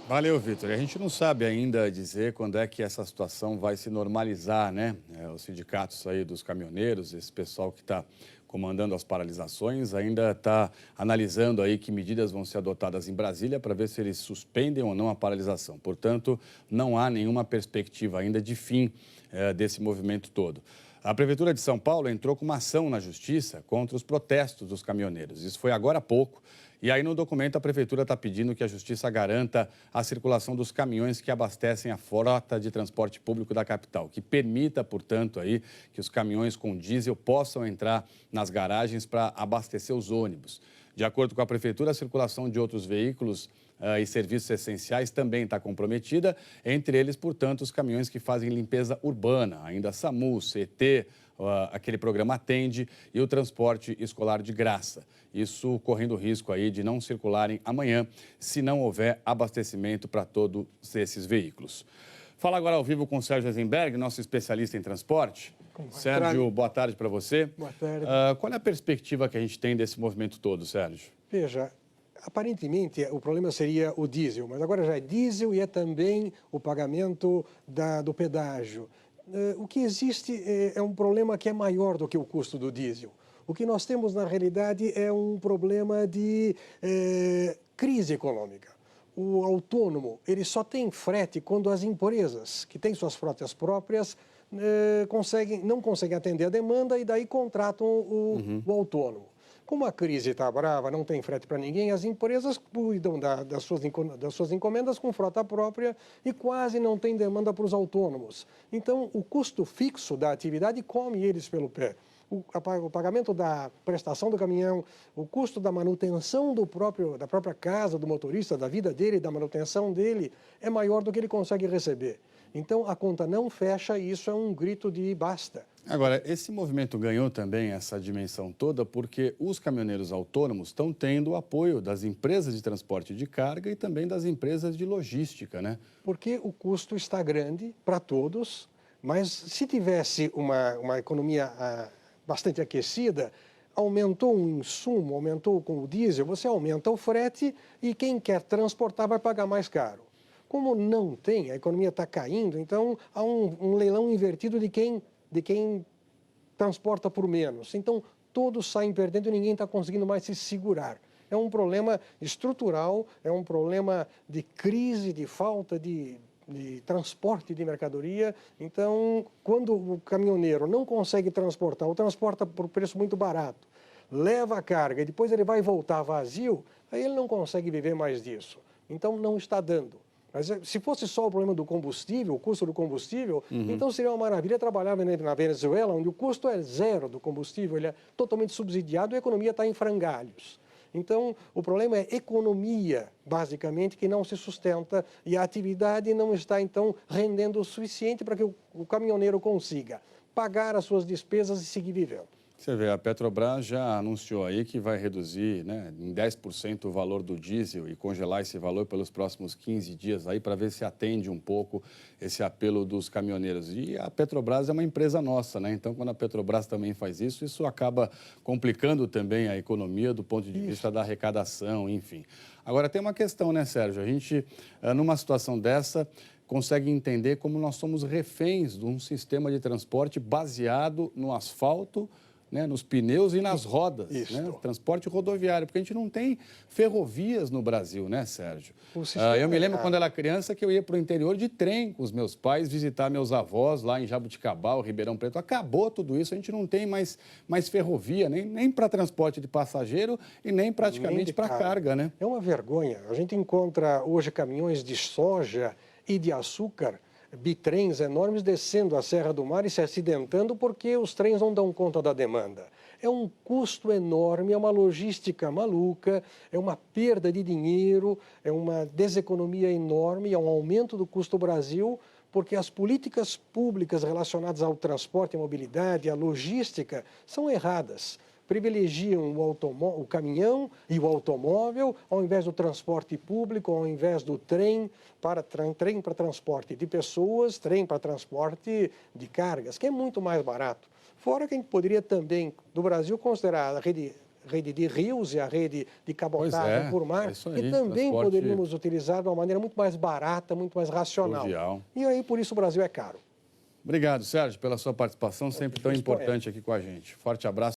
Valeu, Vitor. A gente não sabe ainda dizer quando é que essa situação vai se normalizar, né? Os sindicatos aí dos caminhoneiros, esse pessoal que está comandando as paralisações, ainda está analisando aí que medidas vão ser adotadas em Brasília para ver se eles suspendem ou não a paralisação. Portanto, não há nenhuma perspectiva ainda de fim desse movimento todo. A Prefeitura de São Paulo entrou com uma ação na Justiça contra os protestos dos caminhoneiros. Isso foi agora há pouco. E aí, no documento, a Prefeitura está pedindo que a Justiça garanta a circulação dos caminhões que abastecem a frota de transporte público da capital, que permita, portanto, aí, que os caminhões com diesel possam entrar nas garagens para abastecer os ônibus. De acordo com a Prefeitura, a circulação de outros veículos e serviços essenciais também está comprometida, entre eles, portanto, os caminhões que fazem limpeza urbana, ainda SAMU, CT, aquele programa Atende e o transporte escolar de graça. Isso correndo o risco aí de não circularem amanhã, se não houver abastecimento para todos esses veículos. Fala agora ao vivo com o Sérgio Eisenberg, nosso especialista em transporte. Sérgio, boa tarde para você. Boa tarde. Qual é a perspectiva que a gente tem desse movimento todo, Sérgio? Veja, aparentemente o problema seria o diesel, mas agora já é diesel e é também o pagamento do pedágio. O que existe é um problema que é maior do que o custo do diesel. O que nós temos, na realidade, é um problema de crise econômica. O autônomo, ele só tem frete quando as empresas, que têm suas frotas próprias, não conseguem atender a demanda e daí contratam o autônomo. Como a crise está brava, não tem frete para ninguém, as empresas cuidam das suas encomendas com frota própria e quase não tem demanda para os autônomos. Então, o custo fixo da atividade come eles pelo pé. O pagamento da prestação do caminhão, o custo da manutenção da própria casa do motorista, da vida dele, da manutenção dele, é maior do que ele consegue receber. Então, a conta não fecha e isso é um grito de basta. Agora, esse movimento ganhou também essa dimensão toda porque os caminhoneiros autônomos estão tendo o apoio das empresas de transporte de carga e também das empresas de logística, né? Porque o custo está grande para todos, mas se tivesse uma economia bastante aquecida, aumentou um insumo, aumentou com o diesel, você aumenta o frete e quem quer transportar vai pagar mais caro. Como não tem, a economia está caindo, então há um leilão invertido de quem transporta por menos. Então, todos saem perdendo e ninguém está conseguindo mais se segurar. É um problema estrutural, é um problema de crise, de falta de transporte de mercadoria. Então, quando o caminhoneiro não consegue transportar, ou transporta por preço muito barato, leva a carga e depois ele vai voltar vazio, aí ele não consegue viver mais disso. Então, não está dando. Mas se fosse só o problema do combustível, o custo do combustível, então seria uma maravilha trabalhar na Venezuela, onde o custo é zero do combustível, ele é totalmente subsidiado e a economia está em frangalhos. Então, o problema é economia, basicamente, que não se sustenta e a atividade não está, então, rendendo o suficiente para que o caminhoneiro consiga pagar as suas despesas e seguir vivendo. Você vê, a Petrobras já anunciou aí que vai reduzir, né, em 10% o valor do diesel e congelar esse valor pelos próximos 15 dias aí para ver se atende um pouco esse apelo dos caminhoneiros. E a Petrobras é uma empresa nossa, né? Então, quando a Petrobras também faz isso, isso acaba complicando também a economia do ponto de vista da arrecadação, enfim. Agora, tem uma questão, né, Sérgio? A gente, numa situação dessa, consegue entender como nós somos reféns de um sistema de transporte baseado no asfalto, né, nos pneus e nas rodas, né, transporte rodoviário, porque a gente não tem ferrovias no Brasil, né, Sérgio? Eu me lembro quando era criança que eu ia para o interior de trem com os meus pais, visitar meus avós lá em Jabuticabal, Ribeirão Preto. Acabou tudo isso, a gente não tem mais ferrovia, nem para transporte de passageiro e nem praticamente para carga, né? É uma vergonha. A gente encontra hoje caminhões de soja e de açúcar, bitrens enormes descendo a Serra do Mar e se acidentando porque os trens não dão conta da demanda. É um custo enorme, é uma logística maluca, é uma perda de dinheiro, é uma deseconomia enorme, é um aumento do custo Brasil, porque as políticas públicas relacionadas ao transporte, à mobilidade, à logística, são erradas. Privilegiam o caminhão e o automóvel ao invés do transporte público, ao invés do trem para transporte de pessoas, trem para transporte de cargas, que é muito mais barato. Fora que a gente poderia também, do Brasil, considerar a rede rede de rios e a rede de cabotagem por mar, isso aí, que também transporte poderíamos utilizar de uma maneira muito mais barata, muito mais racional. fluvial. E aí, por isso, o Brasil é caro. Obrigado, Sérgio, pela sua participação, sempre tão importante aqui com a gente. Forte abraço.